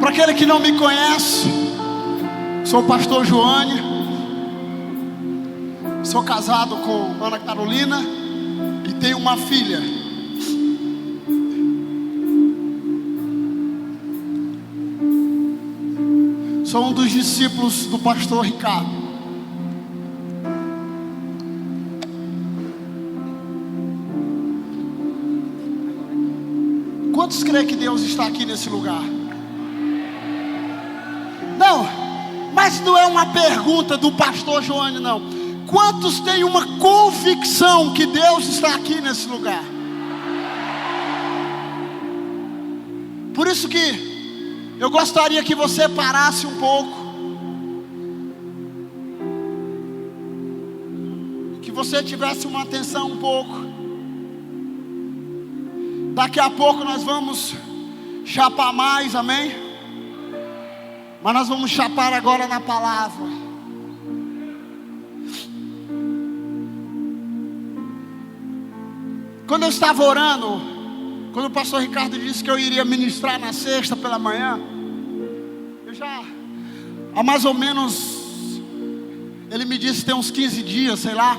Para aquele que não me conhece, sou o pastor Joane. Sou casado com Ana Carolina e tenho uma filha. Sou um dos discípulos do pastor Ricardo. Quantos creem que Deus está aqui nesse lugar? Não, mas não é uma pergunta do pastor Joane, não. Quantos têm uma convicção que Deus está aqui nesse lugar? Por isso que eu gostaria que você parasse um pouco, que você tivesse uma atenção um pouco. Daqui a pouco nós vamos chapar mais, amém? Mas nós vamos chapar agora na palavra. Quando eu estava orando, quando o pastor Ricardo disse que eu iria ministrar na sexta pela manhã, eu já, há mais ou menos, ele me disse tem uns 15 dias, sei lá,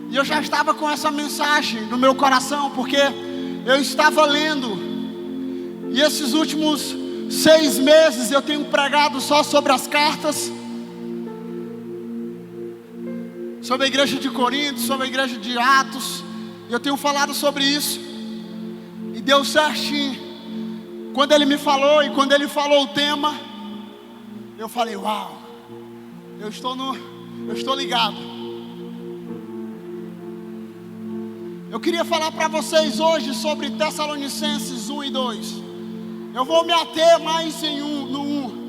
e eu já estava com essa mensagem no meu coração, porque eu estava lendo, e esses últimos 6 meses eu tenho pregado só sobre as cartas, sobre a igreja de Corinto, sobre a igreja de Atos. Eu tenho falado sobre isso, e deu certinho. Quando ele me falou, e quando ele falou o tema, eu falei, uau, eu estou ligado. Eu queria falar para vocês hoje sobre Tessalonicenses 1 e 2. Eu vou me ater mais no 1.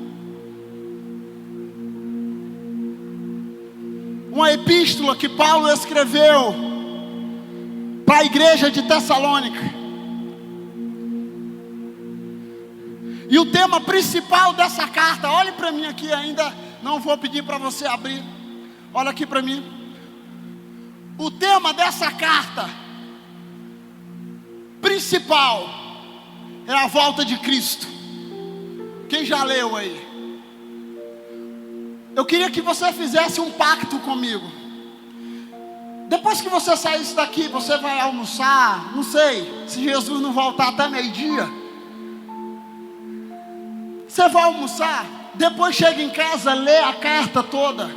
Uma epístola que Paulo escreveu para a igreja de Tessalônica. E o tema principal dessa carta, olhe para mim aqui, ainda não vou pedir para você abrir. Olha aqui para mim. O tema dessa carta principal é a volta de Cristo. Quem já leu aí? Eu queria que você fizesse um pacto comigo. Depois que você saísse daqui, você vai almoçar, não sei, se Jesus não voltar até meio-dia, você vai almoçar, depois chega em casa, lê a carta toda.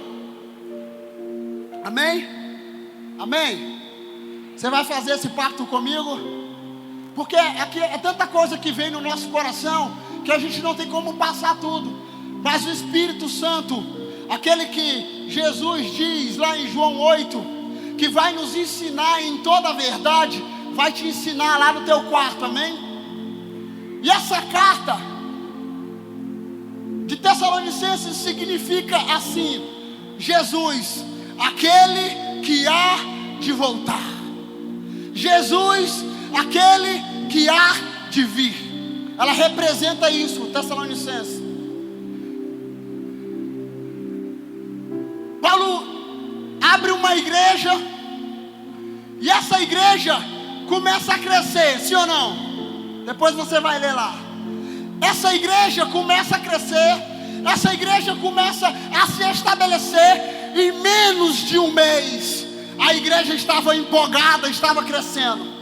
Amém? Amém? Você vai fazer esse pacto comigo? Porque é tanta coisa que vem no nosso coração, que a gente não tem como passar tudo. Mas o Espírito Santo, aquele que Jesus diz lá em João 8, que vai nos ensinar em toda a verdade, vai te ensinar lá no teu quarto, amém? E essa carta de Tessalonicenses significa assim: Jesus, aquele que há de voltar. Jesus, aquele que há de vir. Ela representa isso, Tessalonicenses. Paulo abre uma igreja, e essa igreja começa a crescer, sim ou não? Depois você vai ler lá. Essa igreja começa a crescer, essa igreja começa a se estabelecer. Em menos de um mês, a igreja estava empolgada, estava crescendo.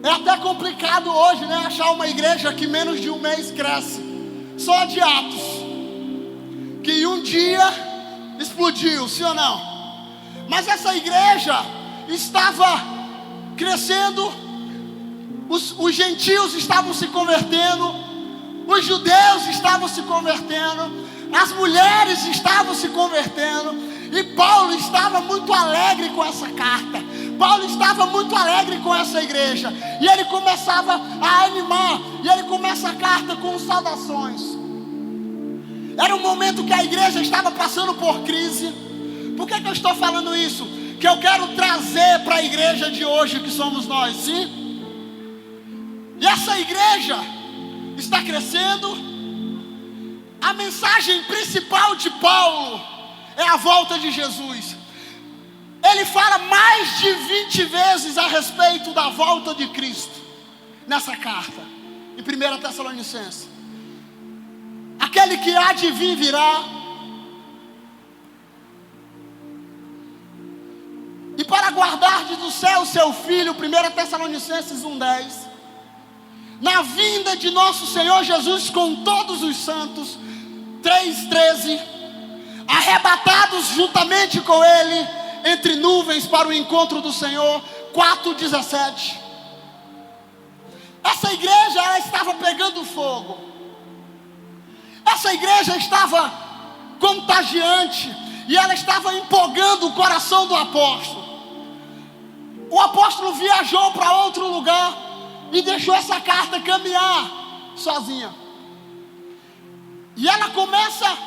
É até complicado hoje, né? Achar uma igreja que menos de um mês cresce. Só de Atos, que um dia explodiu, sim ou não? Mas essa igreja estava crescendo. Os gentios estavam se convertendo, os judeus estavam se convertendo, as mulheres estavam se convertendo, e Paulo estava muito alegre com essa carta. Paulo estava muito alegre com essa igreja, e ele começava a animar, e ele começa a carta com saudações. Era um momento que a igreja estava passando por crise. Por que eu estou falando isso? Que eu quero trazer para a igreja de hoje, que somos nós, sim? E essa igreja está crescendo. A mensagem principal de Paulo é a volta de Jesus. Ele fala mais de 20 vezes a respeito da volta de Cristo nessa carta, em 1 Tessalonicenses. aquele que há de vir virá. E para guardardes do céu seu Filho, 1 Tessalonicenses 1,10, na vinda de nosso Senhor Jesus com todos os santos, 3,13, arrebatados juntamente com Ele, entre nuvens para o encontro do Senhor, 4,17. Essa igreja, ela estava pegando fogo. Essa igreja estava contagiante, e ela estava empolgando o coração do apóstolo. O apóstolo viajou para outro lugar e deixou essa carta caminhar sozinha. E ela começa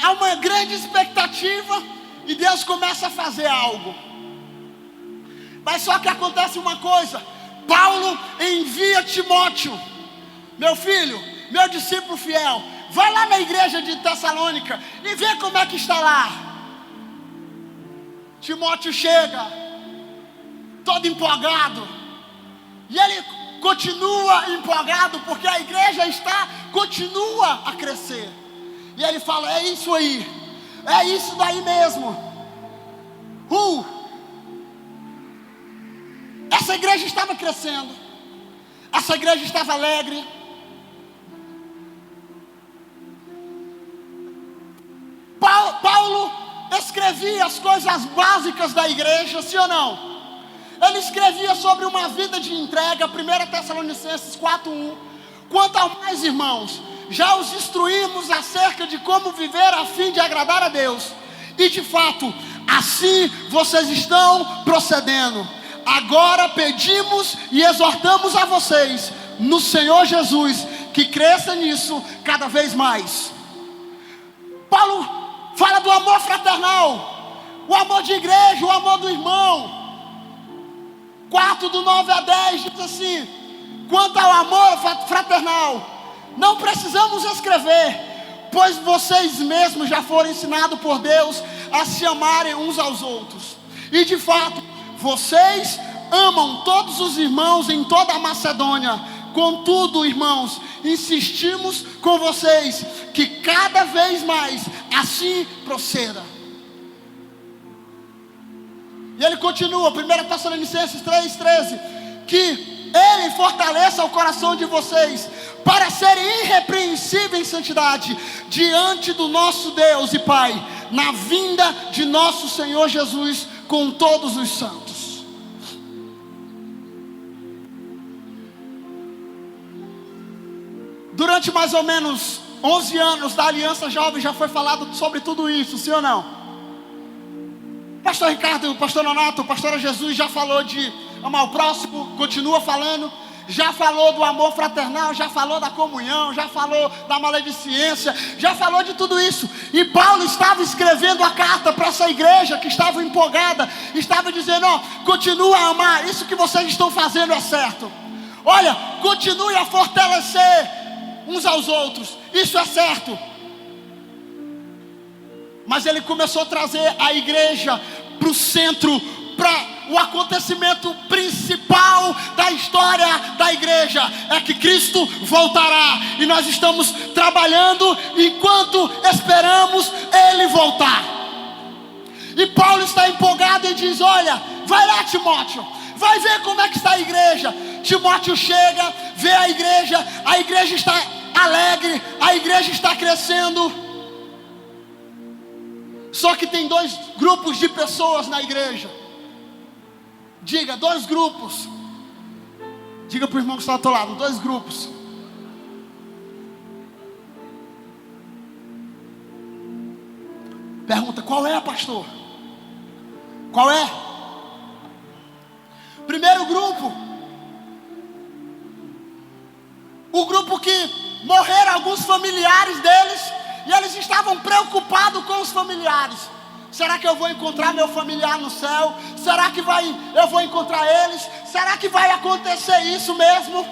a uma grande expectativa, e Deus começa a fazer algo. Mas só que acontece uma coisa: Paulo envia Timóteo, meu filho, meu discípulo fiel, vai lá na igreja de Tessalônica e vê como é que está lá. Timóteo chega todo empolgado, e ele continua empolgado, porque a igreja continua a crescer. E ele fala: é isso aí, é isso daí mesmo. Essa igreja estava crescendo, essa igreja estava alegre. Paulo escrevia as coisas básicas da igreja, sim ou não? Ele escrevia sobre uma vida de entrega, 1 Tessalonicenses 4,1. Quanto ao mais, irmãos, já os instruímos acerca de como viver a fim de agradar a Deus, e de fato, assim vocês estão procedendo. Agora pedimos e exortamos a vocês, no Senhor Jesus, que cresça nisso cada vez mais. Paulo fala do amor fraternal, o amor de igreja, o amor do irmão. 4 do 9 a 10 diz assim: quanto ao amor fraternal, não precisamos escrever, pois vocês mesmos já foram ensinados por Deus a se amarem uns aos outros. E de fato, vocês amam todos os irmãos em toda a Macedônia. Contudo, irmãos, insistimos com vocês que cada vez mais assim proceda. E ele continua, 1 Tessalonicenses 3,13, que Ele fortaleça o coração de vocês para serem irrepreensíveis em santidade diante do nosso Deus e Pai, na vinda de nosso Senhor Jesus com todos os santos. Durante mais ou menos 11 anos da Aliança Jovem já foi falado sobre tudo isso, sim ou não? Pastor Ricardo, pastor Nonato, pastora Jesus já falou de amar o próximo, continua falando. Já falou do amor fraternal, já falou da comunhão, já falou da maledicência, já falou de tudo isso. E Paulo estava escrevendo a carta para essa igreja que estava empolgada, estava dizendo: ó, continua a amar, isso que vocês estão fazendo é certo. Olha, continue a fortalecer uns aos outros, isso é certo. Mas ele começou a trazer a igreja para o centro, para o acontecimento principal da história da igreja, é que Cristo voltará, e nós estamos trabalhando enquanto esperamos Ele voltar. E Paulo está empolgado e diz: olha, vai lá, Timóteo, vai ver como é que está a igreja. Timóteo chega, vê a igreja está alegre, a igreja está crescendo. Só que tem 2 grupos de pessoas na igreja. Diga, 2 grupos. Diga para o irmão que está ao teu lado: 2 grupos. Pergunta: qual é, pastor? Qual é? Primeiro grupo, o grupo que morreram alguns familiares deles, e eles estavam preocupados com os familiares. Será que eu vou encontrar meu familiar no céu? Será que eu vou encontrar eles? Será que vai acontecer isso mesmo?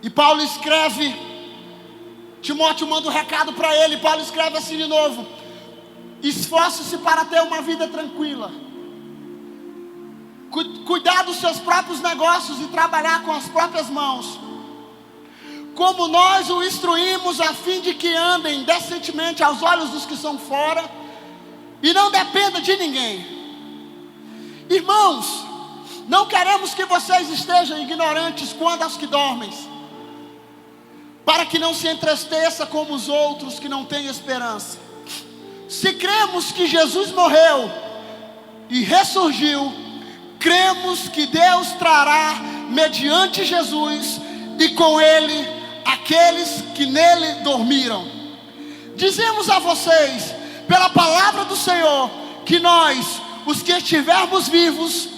E Paulo escreve, Timóteo manda um recado para ele. Paulo escreve assim de novo: esforce-se para ter uma vida tranquila, cuidar dos seus próprios negócios e trabalhar com as próprias mãos, como nós o instruímos a fim de que andem decentemente aos olhos dos que são fora e não dependa de ninguém. Irmãos, não queremos que vocês estejam ignorantes quanto aos que dormem, para que não se entristeça como os outros que não têm esperança. Se cremos que Jesus morreu e ressurgiu, cremos que Deus trará mediante Jesus e com Ele aqueles que nele dormiram. Dizemos a vocês, pela palavra do Senhor, que nós, os que estivermos vivos,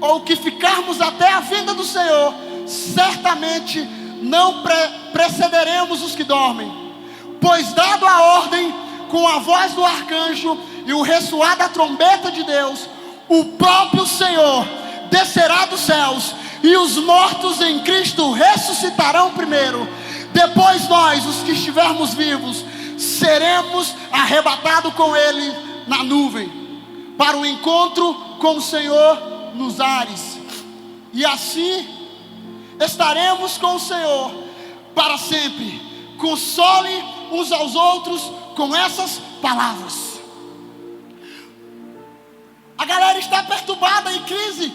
ou que ficarmos até a vinda do Senhor, certamente não precederemos os que dormem. Pois dado a ordem, com a voz do arcanjo e o ressoar da trombeta de Deus, o próprio Senhor descerá dos céus, e os mortos em Cristo ressuscitarão primeiro. Depois nós, os que estivermos vivos, seremos arrebatados com Ele na nuvem, para o encontro com o Senhor nos ares. E assim estaremos com o Senhor para sempre. Console uns aos outros com essas palavras. A galera está perturbada, em crise,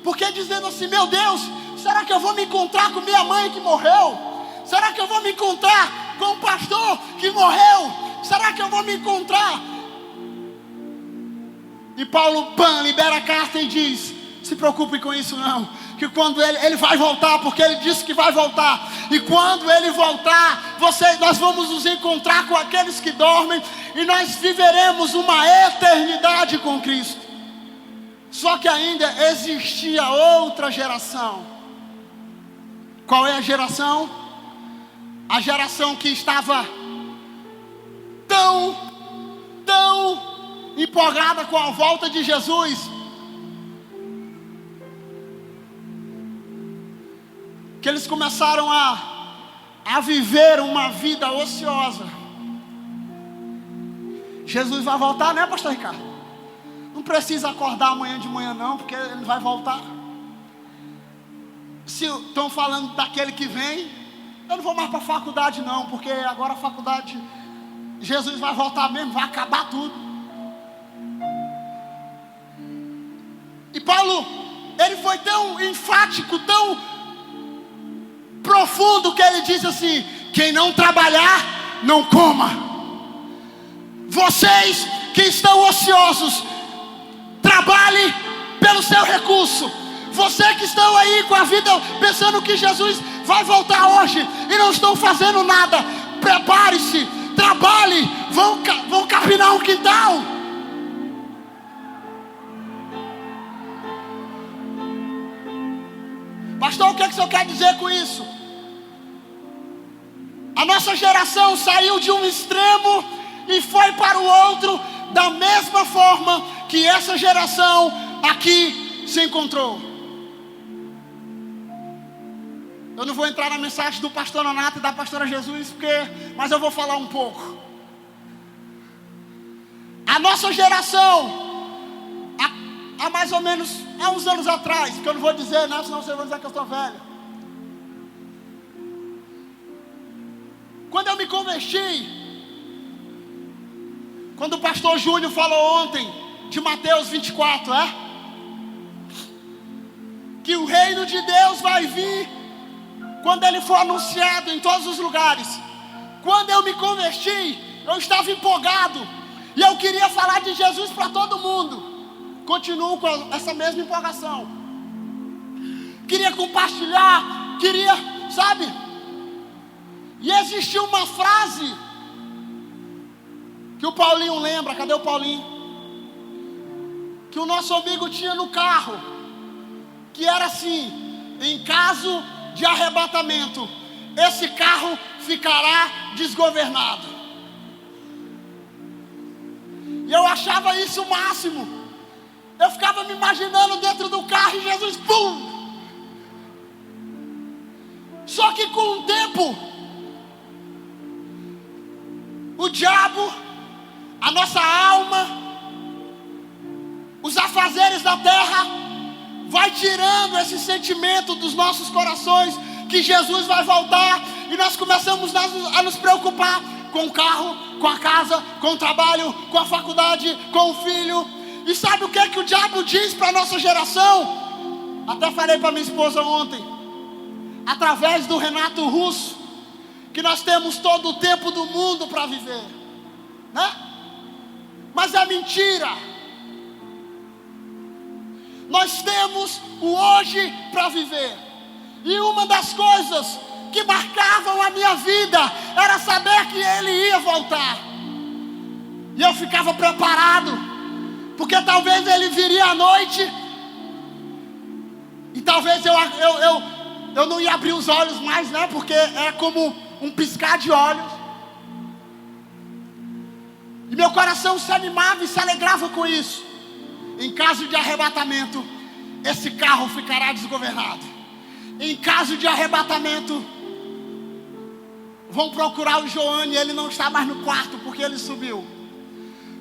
porque dizendo assim: meu Deus, será que eu vou me encontrar com minha mãe que morreu? Será que eu vou me encontrar com o pastor que morreu? Será que eu vou me encontrar? E Paulo libera a carta e diz: se preocupe com isso não, que quando ele vai voltar, porque ele disse que vai voltar, e quando ele voltar, nós vamos nos encontrar com aqueles que dormem, e nós viveremos uma eternidade com Cristo. Só que ainda existia outra geração. Qual é a geração? A geração que estava tão empolgada com a volta de Jesus, que eles começaram a viver uma vida ociosa. Jesus vai voltar, né, pastor Ricardo? Não precisa acordar amanhã de manhã não, porque ele vai voltar. Se estão falando daquele que vem, eu não vou mais para a faculdade não, porque agora a faculdade, Jesus vai voltar mesmo, vai acabar tudo. E Paulo, ele foi tão enfático, tão profundo, que ele disse assim: quem não trabalhar, não coma. Vocês que estão ociosos, trabalhe pelo seu recurso. Você que estão aí com a vida pensando que Jesus vai voltar hoje e não estão fazendo nada, prepare-se, trabalhe, vão capinar um quintal. Pastor, o que é que o senhor quer dizer com isso? A nossa geração saiu de um extremo e foi para o outro, da mesma forma que essa geração aqui se encontrou. Eu não vou entrar na mensagem do pastor Nonato e da pastora Jesus, mas eu vou falar um pouco. A nossa geração, há mais ou menos, há uns anos atrás, que eu não vou dizer, né, senão vocês vão dizer que eu estou velho. Quando eu me converti, quando o pastor Júnior falou ontem de Mateus 24, que o reino de Deus vai vir quando ele for anunciado em todos os lugares. Quando eu me converti, eu estava empolgado, e eu queria falar de Jesus para todo mundo. Continuo com essa mesma empolgação. Queria compartilhar, sabe? E existiu uma frase que o Paulinho lembra. Cadê o Paulinho? Que o nosso amigo tinha no carro, que era assim: em caso de arrebatamento, esse carro ficará desgovernado. E eu achava isso o máximo. Eu ficava me imaginando dentro do carro e Jesus, pum! Só que com o tempo, o diabo, a nossa alma, os afazeres da terra vai tirando esse sentimento dos nossos corações que Jesus vai voltar, e nós começamos a nos preocupar com o carro, com a casa, com o trabalho, com a faculdade, com o filho. E sabe o que o diabo diz para a nossa geração? Até falei para minha esposa ontem, através do Renato Russo, que nós temos todo o tempo do mundo para viver, né? Mas é mentira. Nós temos o hoje para viver. E uma das coisas que marcavam a minha vida era saber que ele ia voltar. E eu ficava preparado, porque talvez ele viria à noite, e talvez eu não ia abrir os olhos mais, né? Porque é como um piscar de olhos. E meu coração se animava e se alegrava com isso. Em caso de arrebatamento, esse carro ficará desgovernado. Em caso de arrebatamento, vão procurar o Joane, ele não está mais no quarto porque ele subiu.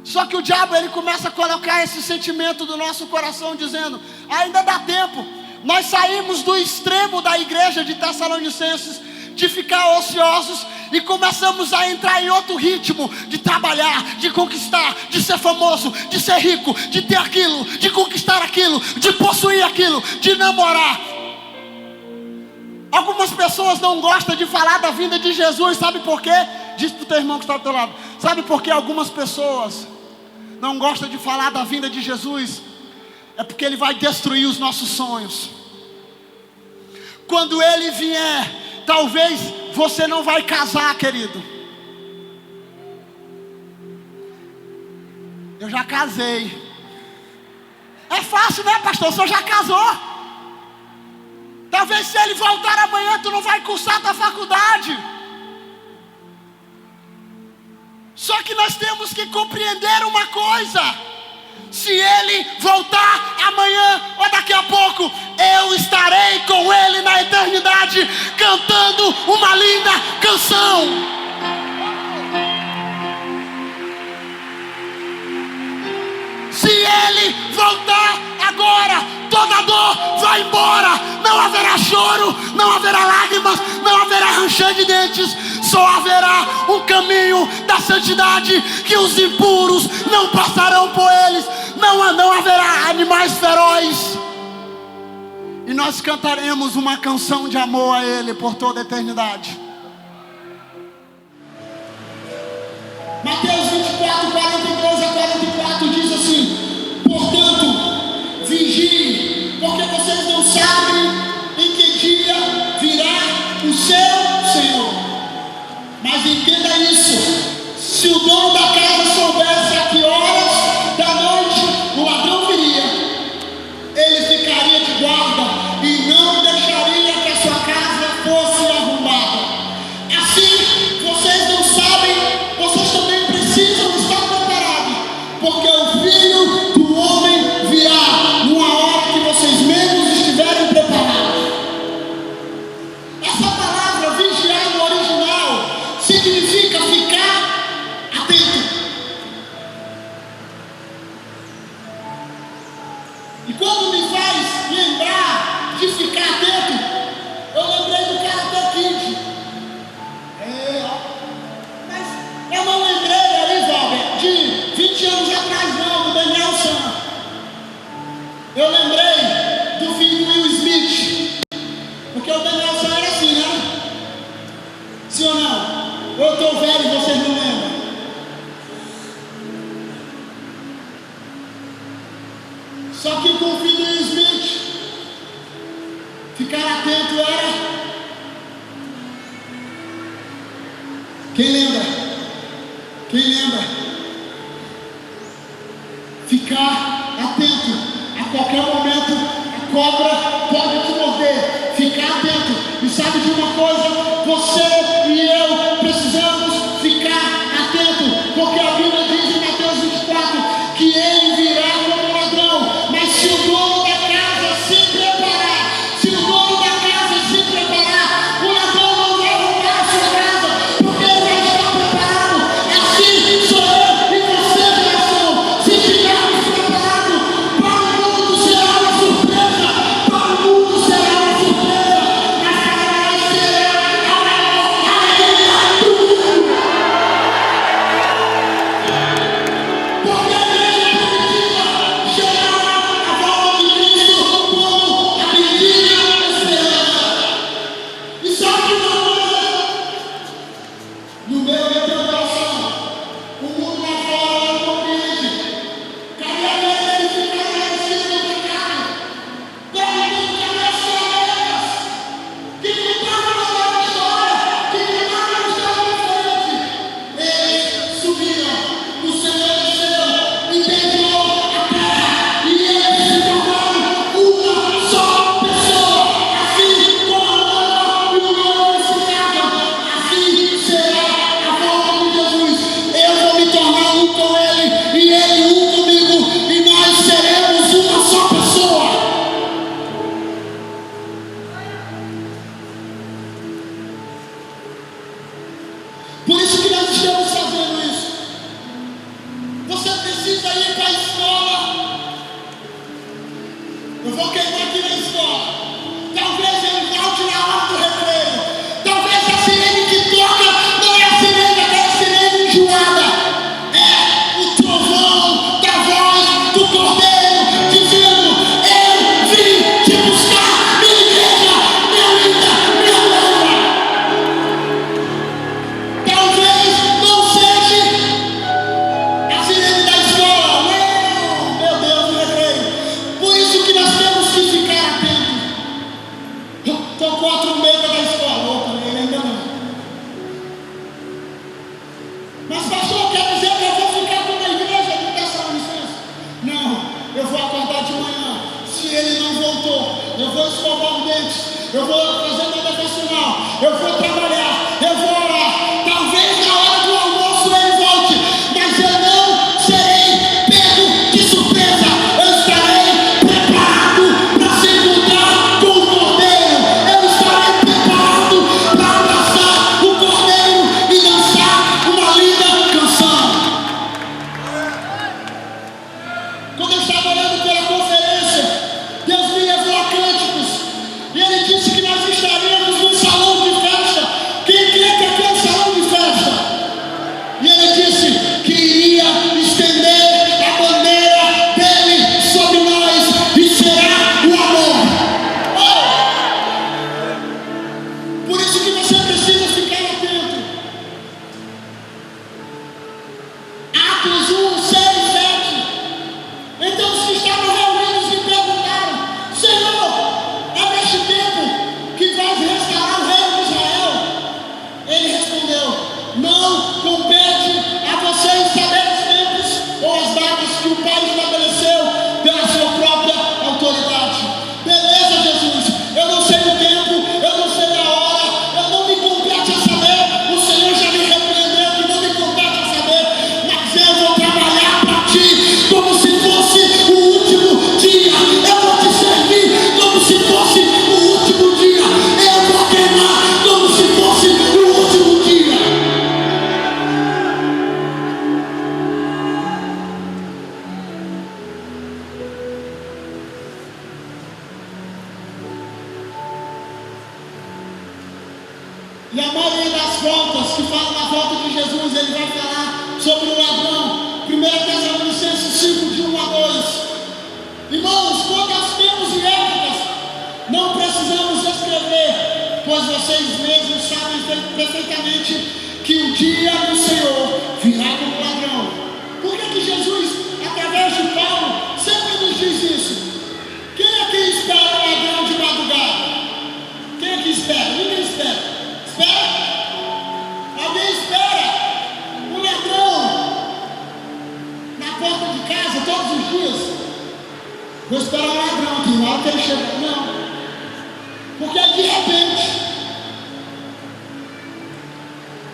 Só que o diabo, ele começa a colocar esse sentimento do nosso coração, dizendo: ainda dá tempo. Nós saímos do extremo da igreja de Tessalonicenses, de ficar ociosos, e começamos a entrar em outro ritmo, de trabalhar, de conquistar, de ser famoso, de ser rico, de ter aquilo, de conquistar aquilo, de possuir aquilo, de namorar. Algumas pessoas não gostam de falar da vinda de Jesus, sabe por quê? Diz para o teu irmão que está do teu lado: sabe por que algumas pessoas não gostam de falar da vinda de Jesus? É porque ele vai destruir os nossos sonhos. Quando ele vier, talvez você não vai casar, querido. Eu já casei. É fácil, né, pastor? O senhor já casou. Talvez se ele voltar amanhã, tu não vai cursar tua faculdade. Só que nós temos que compreender uma coisa: se ele voltar amanhã ou daqui a pouco, eu estarei com ele na eternidade, cantando uma linda canção. Se ele voltar agora, toda dor vai embora. Não haverá choro, não haverá lágrimas, não haverá ranger de dentes. Só haverá um caminho da santidade, que os impuros não passarão por eles. Não haverá animais ferozes. E nós cantaremos uma canção de amor a ele por toda a eternidade. Mateus 24, 42 a 44 diz assim: portanto, vigiem, porque vocês não sabem em que dia virá o seu Senhor. Mas entenda isso: se o dono da casa soubesse a que horas da noite o ladrão viria, ele ficaria de guarda e não deixaria que a sua casa fosse arrombada. Assim, vocês não sabem, vocês também precisam estar preparados, porque o Filho do Homem virá numa hora que vocês menos estiverem preparados. Essa palavra vigiar no original significa ficar atento. E quando me faz lembrar de ficar atento, eu lembrei do Karate Kid. Mas eu não lembrei ali, Valber, de 20 anos atrás não, do Daniel San. Eu lembrei do filho Will Smith, porque o Daniel San era assim, né? Sim ou não? Ou eu estou velho e vocês não lembram? Só que com o filho Will Smith, ficar atento era... Quem lembra? Quem lembra? Ficar atento. A qualquer momento a cobra pode te morder. Ficar atento. E sabe de uma coisa? Você e eu precisamos ficar atento, porque a Bíblia diz em Mateus 24 que ele virá como um ladrão. Mas se o dono da casa se preparar, se o dono da casa se preparar, o ladrão não vai roubar a sua casa, porque ele vai estar preparado. Assim sou eu e você, geração. Se estivermos preparados, para o mundo será uma surpresa. ir para a escola. Eu vou queimar aqui na escola. Talvez ele volte na hora do recreio. Talvez a sirene que toca não é a sirene, aquela sirene enjoada. É o trovão da voz do Cordeiro dizendo: eu vim te buscar, minha igreja, minha linda, minha noiva. Talvez não seja a sirene da escola. Não, meu Deus, do recreio. Por isso que nós temos que ficar atentos. Estou 4 meses da escola. Opa, ele ainda não. Mas pastor, quer dizer que eu vou ficar com a igreja de Tessalonicenses? Não, eu vou acordar de manhã. Se ele não voltou, eu vou escovar os dentes, eu vou fazer meu devocional, eu vou trabalhar, eu vou orar. Talvez na hora do almoço ele volte, mas eu não serei pego de surpresa. Eu estarei preparado para se encontrar com o Cordeiro. Eu estarei preparado para abraçar o Cordeiro e dançar uma linda canção. Quando eu estava olhando pela conferência, Deus me levou a Cânticos, e Ele disse que nós estaríamos num salão de festa. Quem crê que aqui é um salão de festa? E Ele disse que iria estender a bandeira dele sobre nós, e será o amor. Por isso que você precisa ficar atento. Atos 1, 6, 7. Então os que estavam reunidos lhe perguntaram: Senhor, é neste tempo que vais restaurar o reino de Israel? Ele respondeu: não compete a vocês saber os tempos ou as datas que o Pai estabeleceu pela sua própria autoridade. Beleza, Jesus, eu não sei o tempo, eu não sei a hora, eu não me compete a saber. O Senhor já me repreendeu que não me compete a saber, mas eu vou trabalhar para ti como se fosse o último dia. Eu vou te servir como se fosse o último dia. Eu vou queimar como se fosse o último dia. E a maioria das voltas que falam na volta de Jesus, ele vai falar sobre o ladrão. 1 Tessalonicenses 5, de 1 a 2. Irmãos, quanto aos tempos e épocas, não precisamos escrever, pois vocês mesmos sabem perfeitamente que o dia do Senhor virá como ladrão. Por que Jesus, através de Paulo, sempre nos diz isso? Quem é que espera o ladrão de madrugada? Quem é que espera? Ninguém espera. Espera? Alguém espera o ladrão na porta de casa todos os dias? Vou esperar o ladrão aqui, na hora que ele chega. Não. Porque é de repente.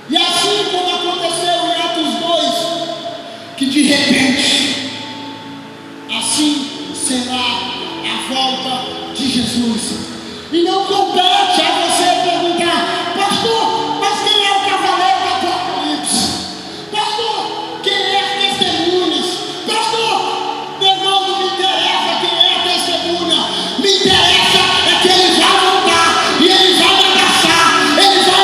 E assim como aconteceu em Atos 2, que de repente, assim será a volta de Jesus. E não compete a você perguntar: pastor, mas quem é o cavaleiro do Apocalipse? Pastor, quem é as testemunhas? Pastor, não me interessa quem é a testemunha. Me interessa é que ele vai voltar, e ele vai me abraçar, ele vai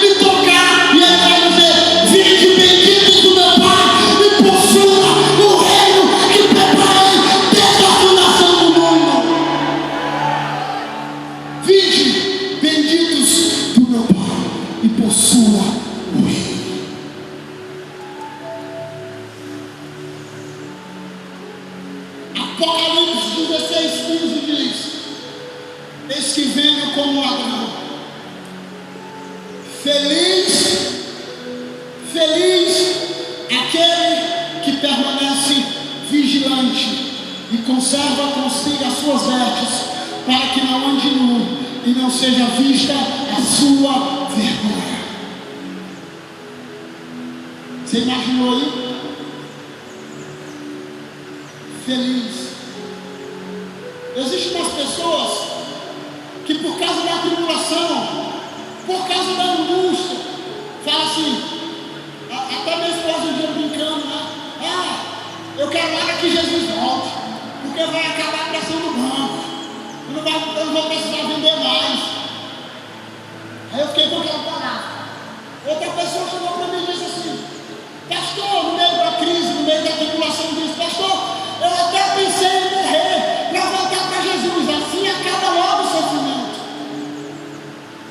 me tocar, e ele vai dizer: vinde benditos do meu Pai, e possua o reino que preparei desde a fundação do mundo. Vinde benditos do meu Pai, e possua o reino. Apocalipse 16:15 diz: eis que venho como ladrão. Feliz aquele que permanece vigilante e conserva consigo as suas vestes, para que não ande nu e não seja vista a sua vergonha. Você imaginou aí? Feliz. Existem umas pessoas que, por causa da tribulação, por causa da angústia, fala assim, até minha esposa um dia brincando, né? Eu quero minha vai acabar a pressão do banco. Eu não vou precisar vender mais. Aí eu fiquei com aquela palavra. Outra pessoa chegou para mim e disse assim: pastor, no meio da crise, no meio da tribulação, disse: pastor, eu até pensei em morrer para voltar para Jesus, assim acaba logo o sofrimento.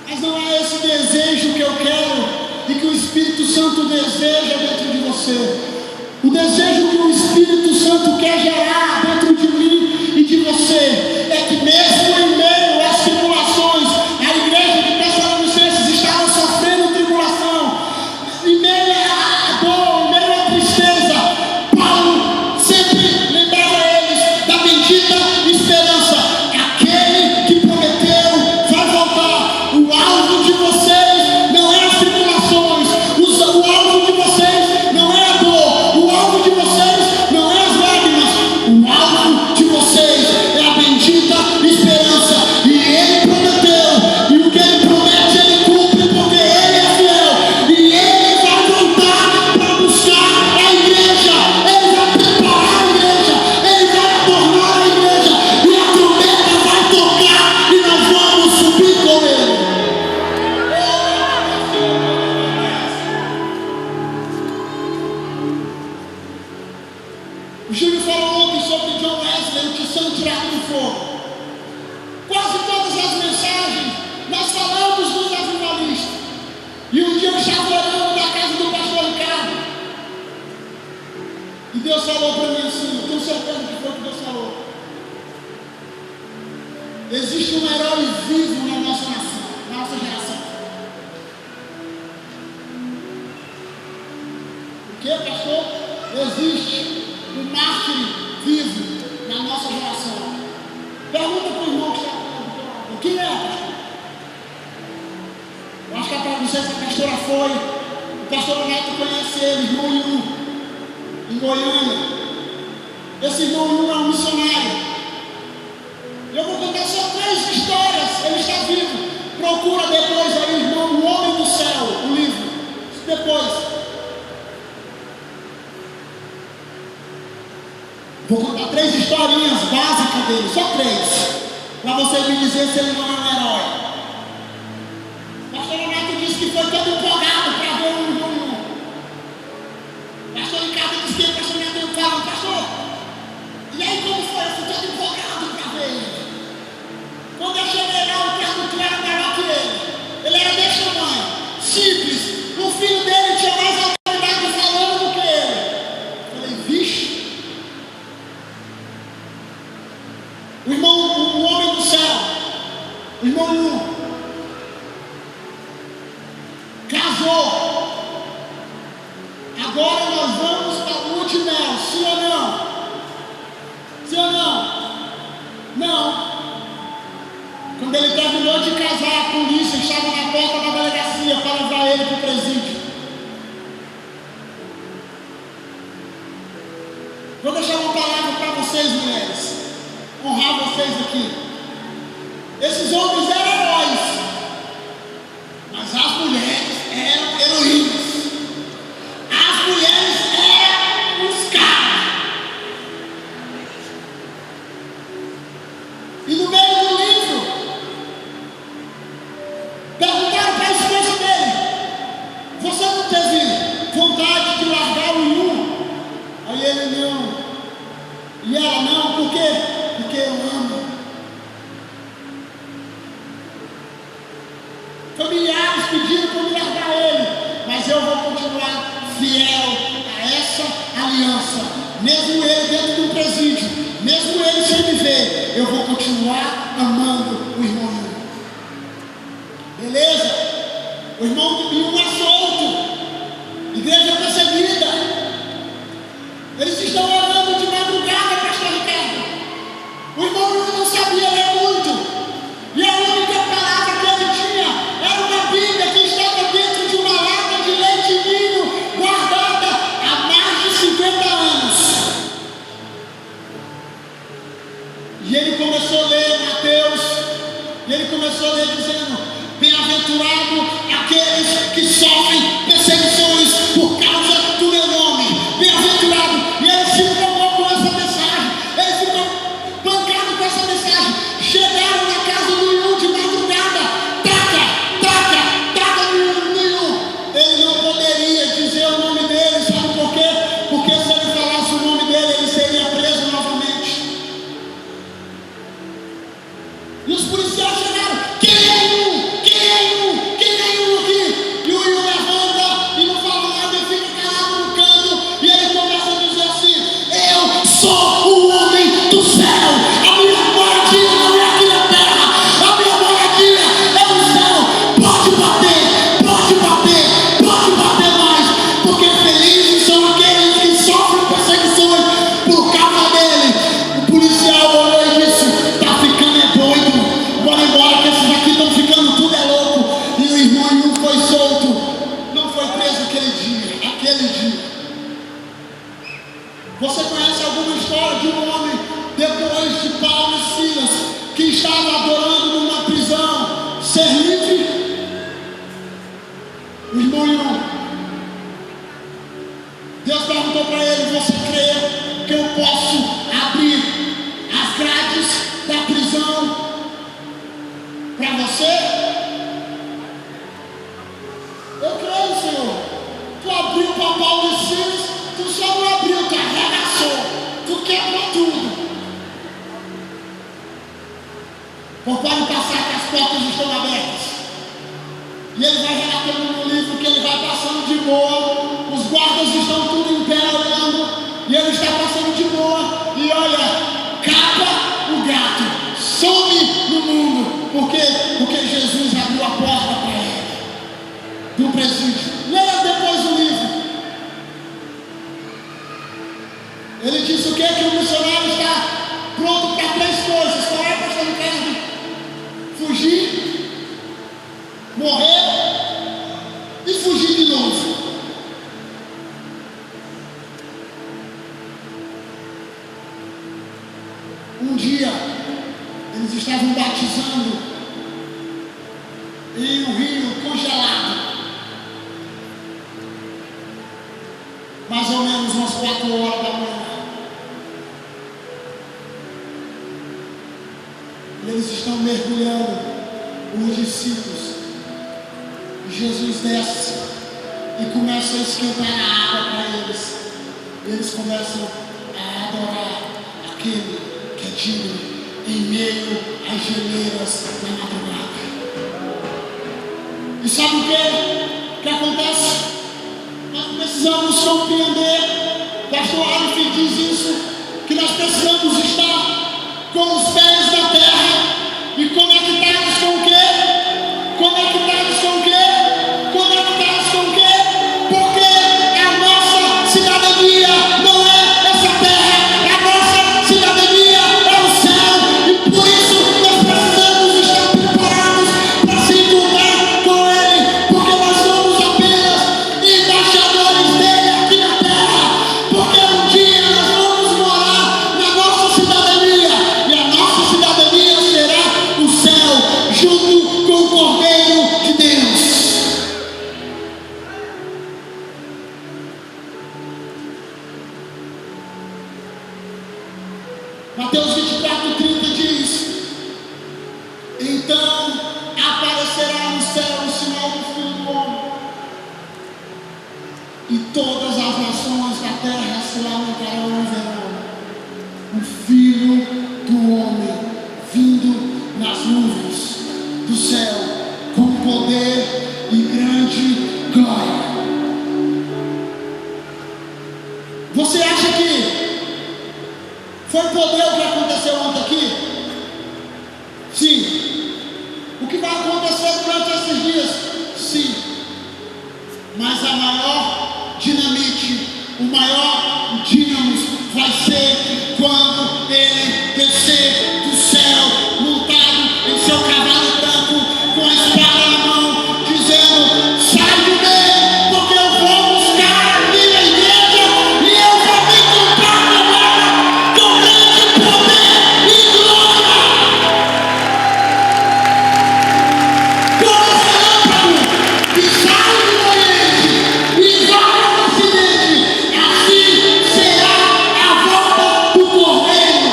Mas não é esse desejo que eu quero e que o Espírito Santo deseja dentro de você. O desejo que o Espírito Santo quer gerar dentro de mim e de você é que mesmo em meio às tribulações, a igreja de Tessalonicenses estava sofrendo tribulação, em meio à dor, em meio à tristeza, Paulo sempre lembrava eles da bendita esperança. Aquele que prometeu vai voltar. O alvo de vocês não é as tribulações, o alvo de vocês não é a dor, o alvo de vocês não é as lágrimas, o alvo de vocês é a bendita esperança. E ele prometeu, e o que ele promete ele cumpre, porque ele é fiel, e ele vai voltar para buscar a igreja, ele vai preparar a igreja, ele vai tornar a igreja, e a trombeta vai tocar, e nós vamos subir com ele. O Júlio falou ontem sobre John Wesley, o tição tirado do fogo. Quase todas as mensagens nós falamos dos avivalistas. E um dia eu estava orando na casa do pastor Ricardo, e Deus falou para mim assim, eu tenho certeza que foi o que Deus falou: existe um herói vivo na nossa nação, na nossa geração. O que, pastor? Existe um mártir vivo na nossa geração. Pergunta para o irmão que está falando: o que é, pastor? Eu acho que não sei se a pastora foi. O pastor Neto conhece ele, irmão Yu, em Goiânia. Esse irmão Yu é um missionário. Eu vou contar só 3 histórias. Ele está vivo. Procura depois aí, irmão, O Homem do Céu, o livro. Depois. Vou contar 3 historinhas básicas dele, só 3, para você me dizer se ele não é um herói. O pastor Neto disse que foi todo empolgado para ver o irmão. O pastor Ricardo disse que o pastor Neto falou: pastor, e aí como foi? Eu fui todo empolgado para ver ele. Quando eu cheguei lá, o tradutor era maior que ele. Ele era desse tamanho, simples. O filho dele tinha mais autoridade falando do que ele. Eu falei: vixe. O irmão, o Homem do Céu, o irmão Yu, casou. Agora nós vamos para a lua de mel, sim ou não? Sim ou não? Não. Quando ele terminou de casar, a polícia estava na porta da delegacia para levar ele para o presídio. Vou deixar uma palavra para vocês, mulheres, honrar vocês aqui. Esses homens eram heróis, mas as mulheres eram heroínas. As mulheres eram os caras. E no meio do livro, perguntaram para a esposa dele: você não teve vontade de largar o Yu? Aí ele: não. E ela: não, por quê? Porque eu amo. Familiares pediram para me largar ele, mas eu vou continuar fiel a essa aliança. Mesmo ele dentro do presídio, mesmo ele sem me ver, eu vou continuar amando o irmão. Beleza? O irmão Yu é solto, igreja perseguida. Eles estão orando de madrugada, pastor Ricardo. O irmão Yu não sabia ler muito, e a única palavra que ele tinha era uma Bíblia que estava dentro de uma lata de leite ninho, guardada há mais de 50 anos. E ele começou a ler Mateus, e ele começou a ler dizendo: bem-aventurado aqueles que sofrem perseguições por causa do meu nome. Bem-aventurado. E ele se preocupou com essa mensagem. Ele ficou para você? Eu creio, Senhor. Tu abriu para Paulo e Silas, tu só não abriu, tu arregaçou, tu quebrou tudo. Pode passar que as portas estão abertas. E ele vai relatando no livro que ele vai passando de boa. Os guardas estão tudo em pé olhando. E ele está passando de boa. E olha, capa o gato, some no mundo. Por quê? Porque Jesus abriu a porta para ele do presídio. Leia depois o livro. Ele disse o quê? Que o missionário está pronto para 3 coisas. Qual é, pastor Ricardo? Fugir, morrer e fugir de novo. Um dia eles estavam batizando em um rio congelado, mais ou menos umas 4 horas da manhã. Eles estão mergulhando, os discípulos. Jesus desce e começa a esquentar a água para eles. Eles começam a adorar aquele que é digno em meio às geleiras da madrugada. E sabe o que acontece? Nós precisamos compreender, pastor Alf diz isso, que nós precisamos estar com os pés na terra e conectados com o quê? Conectados com o quê? Conectados com o quê? Porque a nossa cidadania não é essa terra, a nossa cidadania é o céu, e por isso nós precisamos estar preparados para se encontrar com Ele, porque nós somos apenas embaixadores dele aqui na terra, porque um dia nós vamos morar na nossa cidadania, e a nossa cidadania será o céu, junto com o Cordeiro de Deus. Mateus 24:30 diz: então aparecerá no céu o sinal do Filho do Homem, e todas as nações da terra se lamentarão e verão o Filho do Homem vindo nas nuvens do céu com poder e grande glória. Você acha que foi poder o que aconteceu ontem aqui? Sim. O que vai acontecer durante esses dias? Sim. Mas a maior dinamite, o maior dínamo vai ser quando ele descer do céu, montado em seu cavalo branco, com a espada na mão, dizendo: sai do meio, porque eu vou buscar a minha igreja e eu vou me encontrar com ela com grande poder e glória. Como esse relâmpago que sai do Oriente e vai ao Ocidente, assim será a volta do Cordeiro.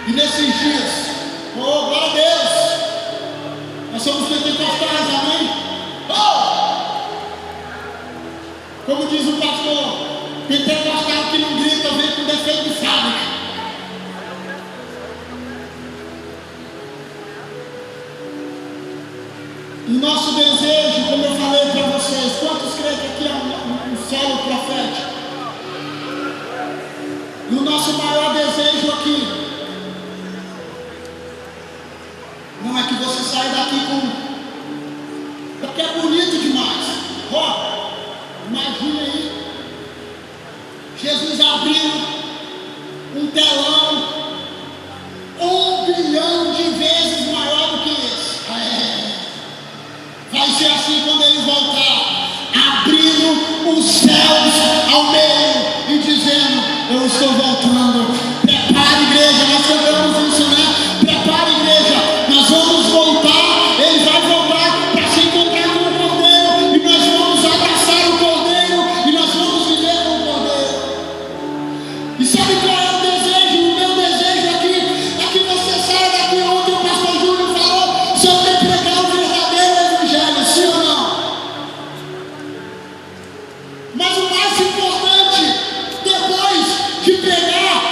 E nesses dias, oh glória a Deus, nós somos pentecostais, amém? Oh! Como diz o pastor, pentecostal que não grita vem com defeito de fábrica. E nosso desejo, como eu falei para vocês, quantos creem que aqui é um solo profético? E o nosso maior desejo aqui não é que você saia daqui porque é bonito demais. Ó, imagina aí, Jesus abriu um telão 1 bilhão de vezes maior do que esse. Vai ser assim quando ele voltar, abrindo os céus ao meio e dizendo: eu estou voltando. Prepare, igreja, nós cantamos isso, né? Prepare, igreja, nós vamos voltar. Ele vai voltar para se encontrar com o Cordeiro, e nós vamos abraçar o Cordeiro, e nós vamos viver com o Cordeiro. de pregar,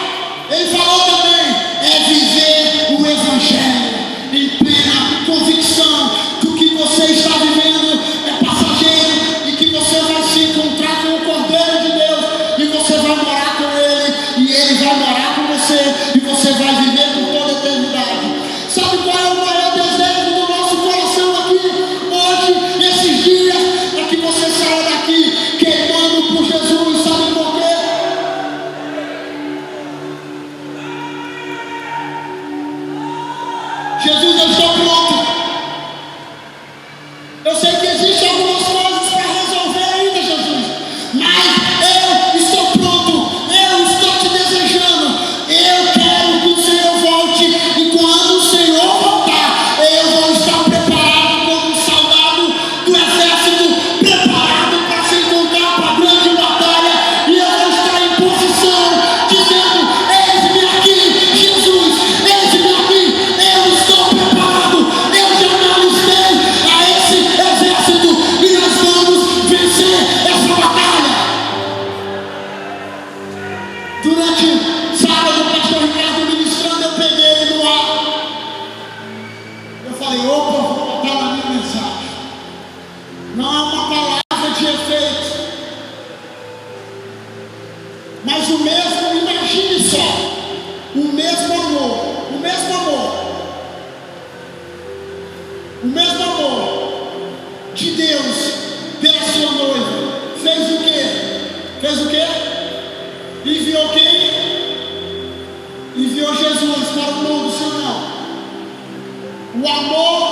ele falou também, é viver o Evangelho em plena convicção do que você está vivendo é passageiro e que você vai se encontrar com o Cordeiro de Deus e você vai morar com Ele e Ele vai morar com você e você vai viver por toda a eternidade. Sabe qual é o maior desejo do nosso coração aqui hoje, nesses dias? É que você saia daqui queimando por Jesus. Sabe por quê? Jesus, eu estou pronto. Eu sei que existem algumas coisas para resolver ainda, Jesus, mas eu estou pronto. Eu estou te desejando. Eu quero que o Senhor volte e quando o Senhor voltar, eu vou estar preparado como um soldado do exército, preparado para se encontrar com a grande batalha, e eu vou estar em posição, dizendo, eis-me aqui, Jesus, eis-me aqui, eu estou preparado, eu já me alistei a esse exército e nós vamos vencer essa batalha. Durante sábado, o pastor Ricardo ministrando, eu peguei ele no ar. Eu falei, opa, vou botar na minha mensagem. Não é uma palavra de efeito, mas o mesmo, imagine só, o mesmo amor, o mesmo amor, o mesmo amor de Deus pela sua noiva, fez o quê? Fez o quê? Enviou quem? Enviou Jesus para o mundo, sim ou não? O amor